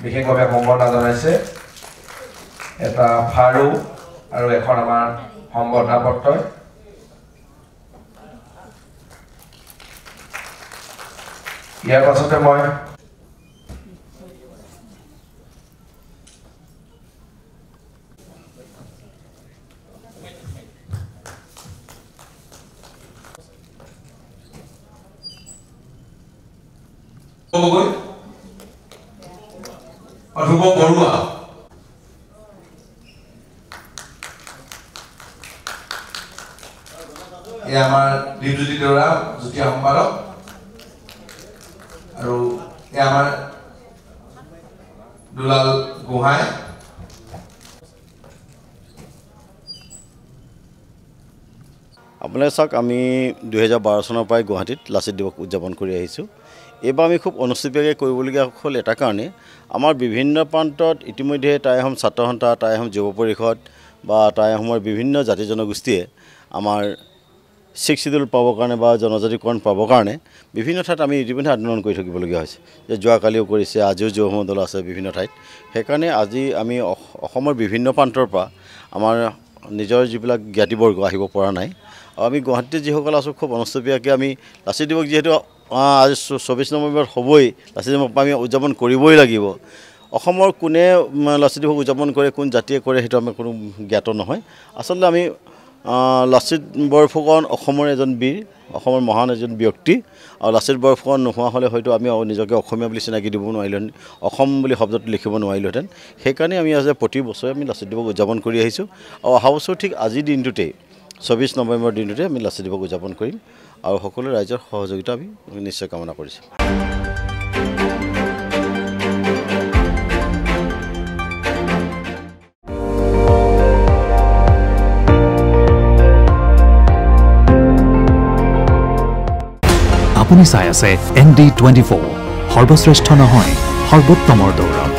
বিশেষভাৱে সম্বৰ্ধনা জনাইছে এটা ফাৰু আৰু এখন আমাৰ সম্বৰ্ধনা পত্ৰ ইয়াৰ পাছতে মই ধ্ৰুৱ বৰুৱা এয়া আমাৰ দীপজ্যোতি দেউৰা যুটীয়া সম্পাদক আৰু এয়া আমাৰ দুলাল গোহাঁই আপোনালোকে চাওক আমি 2012 চনৰ পৰাই গুৱাহাটীত লাচিত দিৱস উদযাপন কৰি আহিছোঁ এইবাৰ আমি খুব অনুষ্ঠিতভাৱে কৰিবলগীয়া হ'ল এটা কাৰণে আমাৰ বিভিন্ন প্ৰান্তত ইতিমধ্যে টাই আহোম ছাত্ৰ সন্থা টাই আহোম যুৱ পৰিষদ বা টাই আহোমৰ বিভিন্ন জাতি জনগোষ্ঠীয়ে আমাৰ 6 শিডিউল পাবৰ কাৰণে বা জনজাতিকৰণ পাবৰ কাৰণে বিভিন্ন ঠাইত আমি ইতিমধ্যে আন্দোলন কৰি থাকিবলগীয়া হৈছে যে যোৱাকালিও কৰিছে আজিও যুৱ দল আছে বিভিন্ন ঠাইত সেইকাৰণে আজি আমি অসমৰ বিভিন্ন প্ৰান্তৰ পৰা আমাৰ নিজৰ যিবিলাক জ্ঞাতিবৰ্গ আহিব পৰা নাই আমি গুৱাহাটীত যিসকল আছোঁ খুব অনুষ্ঠিতভাৱে আমি লাচিত দিৱস যিহেতু আজি 24 নৱেম্বৰত হ'বই লাচিত দিৱস আমি উদযাপন কৰিবই লাগিব অসমৰ কোনে লাচিত দিৱস উদযাপন কৰে কোন জাতিয়ে কৰে সেইটো আমি কোনো জ্ঞাত নহয় আচলতে আমি লাচিত বৰফুকন অসমৰ এজন বীৰ অসমৰ মহান এজন ব্যক্তি আৰু লাচিত বৰফুকন নোহোৱা হ'লে হয়তো আমি নিজকে অসমীয়া বুলি চিনাকি দিব নোৱাৰিলোহেঁতেন অসম বুলি শব্দটো লিখিব নোৱাৰিলোহেঁতেন সেইকাৰণে আমি আজি প্ৰতি বছৰে আমি লাচিত দিৱস উদযাপন কৰি আহিছোঁ আৰু অহা বছৰ ঠিক আজিৰ দিনটোতেই 24 নৱেম্বৰ দিনটোতে আমি লাচিত দিৱস উদযাপন কৰিম আৰু সকলো ৰাইজৰ সহযোগিতা আমি নিশ্চয় কামনা কৰিছোঁ আপুনি চাই আছে ND24 সৰ্বশ্ৰেষ্ঠ নহয় সৰ্বোত্তমৰ দৌৰ